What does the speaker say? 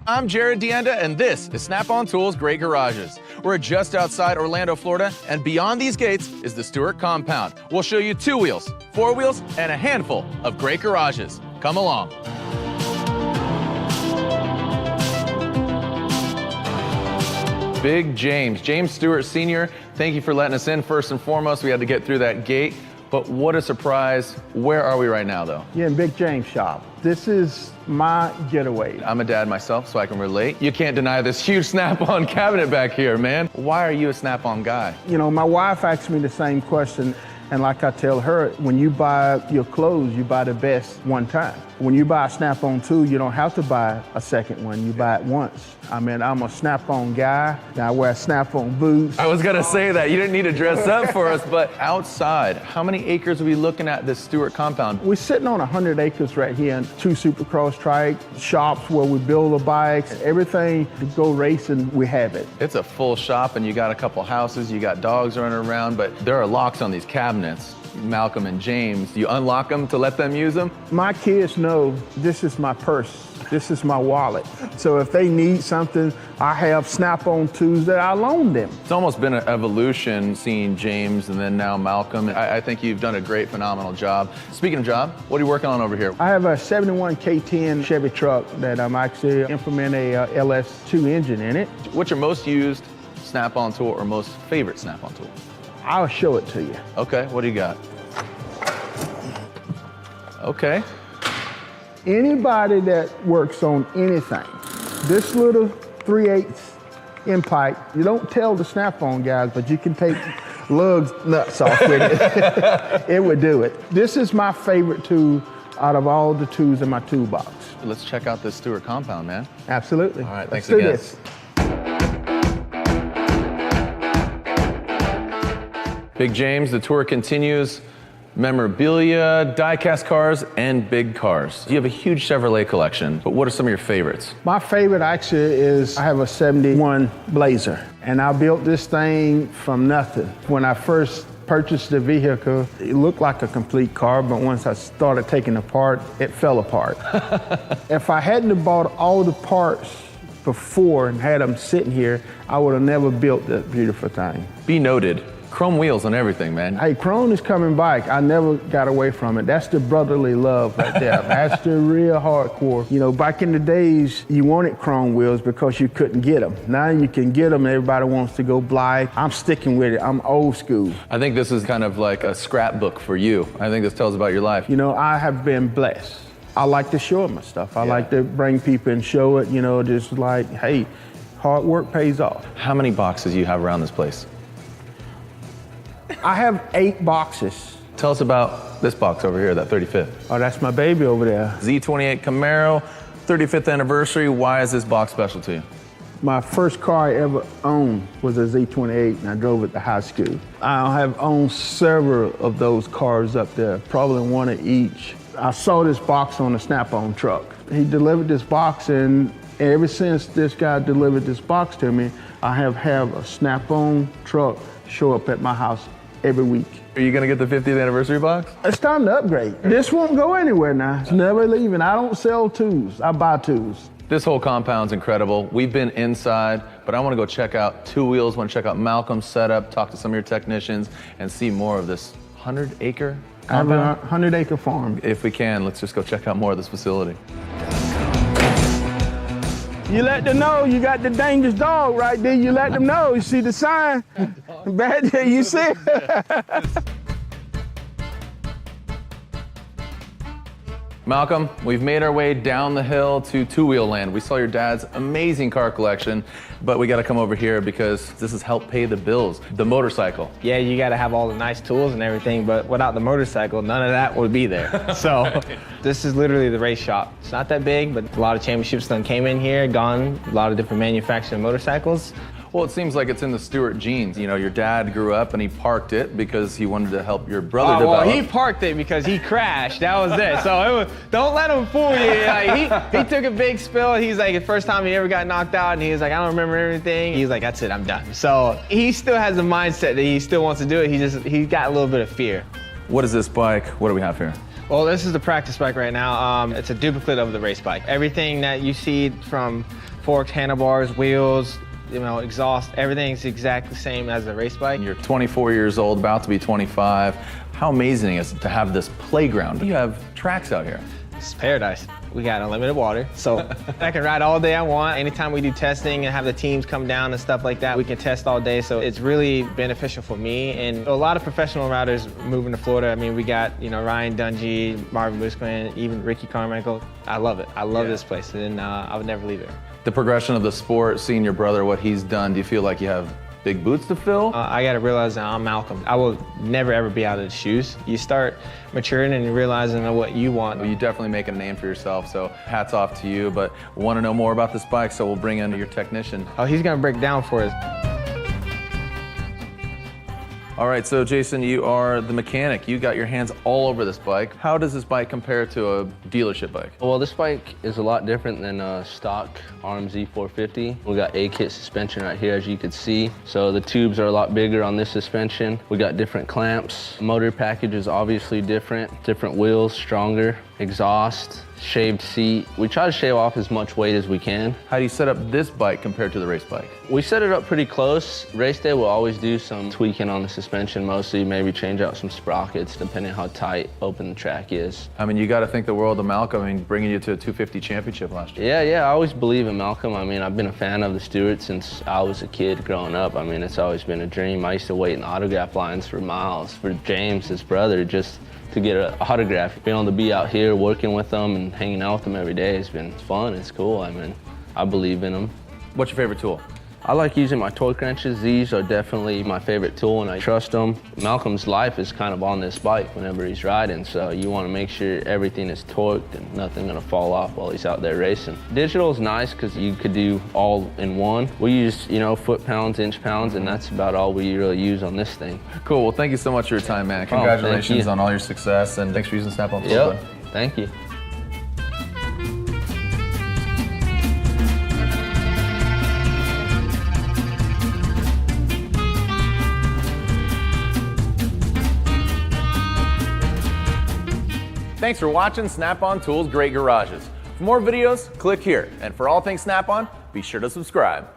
I'm Jared Deenda, and this is Snap-on Tools Great Garages. We're just outside Orlando, Florida, and beyond these gates is the Stewart compound. We'll show you 2 wheels, 4 wheels, and a handful of great garages. Come along. Big James Stewart Sr., thank you for letting us in. First and foremost, we had to get through that gate, but what a surprise. Where are we right now, though? Yeah, in Big James' shop. This is my getaway. I'm a dad myself, so I can relate. You can't deny this huge Snap-on cabinet back here, man. Why are you a Snap-on guy? You know, my wife asked me the same question, and like I tell her, when you buy your clothes, you buy the best one time. When you buy a Snap-on tool, you don't have to buy a second one, you buy it once. I mean, I'm a Snap-on guy, I wear Snap-on boots. I was gonna say that, you didn't need to dress up for us, but outside, how many acres are we looking at this Stewart compound? We're sitting on 100 acres right here, and 2 Supercross trike, shops where we build the bikes, everything to go racing, we have it. It's a full shop, and you got a couple houses, you got dogs running around, but there are locks on these cabinets. Malcolm and James, you unlock them to let them use them? My kids know this is my purse, this is my wallet. So if they need something, I have Snap-on tools that I loan them. It's almost been an evolution seeing James and then now Malcolm. I think you've done a great, phenomenal job. Speaking of job, what are you working on over here? I have a 71 K10 Chevy truck that I'm actually implementing a LS2 engine in it. What's your most used Snap-on tool or most favorite Snap-on tool? I'll show it to you. Okay, what do you got? Okay. Anybody that works on anything, this little 3/8 end pipe, you don't tell the Snap-on guys, but you can take lugs nuts off with it. It would do it. This is my favorite tool out of all the tools in my toolbox. Let's check out this Stewart compound, man. Absolutely. All right, thanks Let's again. do this. Big James, the tour continues. Memorabilia, die-cast cars, and big cars. You have a huge Chevrolet collection, but what are some of your favorites? My favorite actually is, I have a 71 Blazer, and I built this thing from nothing. When I first purchased the vehicle, it looked like a complete car, but once I started taking it apart, it fell apart. If I hadn't have bought all the parts before and had them sitting here, I would have never built this beautiful thing. Be noted, chrome wheels on everything, man. Hey, chrome is coming back. I never got away from it. That's the brotherly love right there. That's the real hardcore. You know, back in the days, you wanted chrome wheels because you couldn't get them. Now you can get them, everybody wants to go black. I'm sticking with it. I'm old school. I think this is kind of like a scrapbook for you. I think this tells about your life. You know, I have been blessed. I like to show my stuff. I like to bring people and show it, you know, just like, hey, hard work pays off. How many boxes do you have around this place? I have 8 boxes. Tell us about this box over here, that 35th. Oh, that's my baby over there. Z28 Camaro, 35th anniversary. Why is this box special to you? My first car I ever owned was a Z28, and I drove it to high school. I have owned several of those cars up there, probably one of each. I saw this box on a Snap-on truck. He delivered this box, and ever since this guy delivered this box to me, I have had a Snap-on truck show up at my house every week. Are you gonna get the 50th anniversary box? It's time to upgrade. This won't go anywhere now. It's never leaving. I don't sell tools, I buy tools. This whole compound's incredible. We've been inside, but I wanna go check out 2 wheels, wanna check out Malcolm's setup, talk to some of your technicians, and see more of this 100-acre compound. I have a 100-acre farm. If we can, let's just go check out more of this facility. You let them know you got the dangerous dog right there. You let them know. You see the sign? Back there, you see it? Malcolm, we've made our way down the hill to two-wheel land. We saw your dad's amazing car collection, but we gotta come over here because this has helped pay the bills. The motorcycle. Yeah, you gotta have all the nice tools and everything, but without the motorcycle, none of that would be there. So this is literally the race shop. It's not that big, but a lot of championships done came in here, gone, a lot of different manufacturing motorcycles. Well, it seems like it's in the Stewart genes. You know, your dad grew up and he parked it because he wanted to help your brother develop. Well, he parked it because he crashed. That was it. So it was, don't let him fool you. Like, he took a big spill. He's like, the first time he ever got knocked out, and he was like, I don't remember everything. He's like, that's it, I'm done. So he still has the mindset that he still wants to do it. He got a little bit of fear. What is this bike? What do we have here? Well, this is the practice bike right now. It's a duplicate of the race bike. Everything that you see from forks, handlebars, wheels, you know, exhaust, everything's exactly the same as a race bike. You're 24 years old, about to be 25. How amazing is it to have this playground? You have tracks out here. It's paradise. We got unlimited water, so I can ride all day I want. Anytime we do testing and have the teams come down and stuff like that, we can test all day, so it's really beneficial for me. And a lot of professional riders moving to Florida. I mean, we got, you know, Ryan Dungey, Marvin Busquin, even Ricky Carmichael. I love it. I love this place, and I would never leave it. The progression of the sport, seeing your brother, what he's done, do you feel like you have big boots to fill? I gotta realize that I'm Malcolm. I will never ever be out of the shoes. You start maturing and realizing what you want. Well, you definitely make a name for yourself, so hats off to you. But we want to know more about this bike, so we'll bring in your technician. Oh, he's gonna break down for us. All right, so Jason, you are the mechanic. You got your hands all over this bike. How does this bike compare to a dealership bike? Well, this bike is a lot different than a stock RMZ 450. We got A-kit suspension right here, as you can see. So the tubes are a lot bigger on this suspension. We got different clamps. Motor package is obviously different. Different wheels, stronger, exhaust, shaved seat. We try to shave off as much weight as we can. How do you set up this bike compared to the race bike? We set it up pretty close. Race day, we'll always do some tweaking on the suspension, mostly maybe change out some sprockets, depending on how tight open the track is. I mean, you got to think the world of Malcolm, I mean, bringing you to a 250 championship last year. Yeah, I always believe in Malcolm. I mean, I've been a fan of the Stewart since I was a kid growing up. I mean, it's always been a dream. I used to wait in autograph lines for miles for James, his brother, just to get an autograph. Being able to be out here working with them and hanging out with them every day has been fun. It's cool. I mean, I believe in them. What's your favorite tool? I like using my torque wrenches. These are definitely my favorite tool and I trust them. Malcolm's life is kind of on this bike whenever he's riding, so you want to make sure everything is torqued and nothing gonna fall off while he's out there racing. Digital is nice because you could do all in one. We use, you know, foot-pounds, inch-pounds, and that's about all we really use on this thing. Cool, well, thank you so much for your time, man. Congratulations on all your success, and thanks for using Snap-on Tools. Yep, thank you. Thanks for watching Snap-on Tools Great Garages. For more videos, click here. And for all things Snap-on, be sure to subscribe.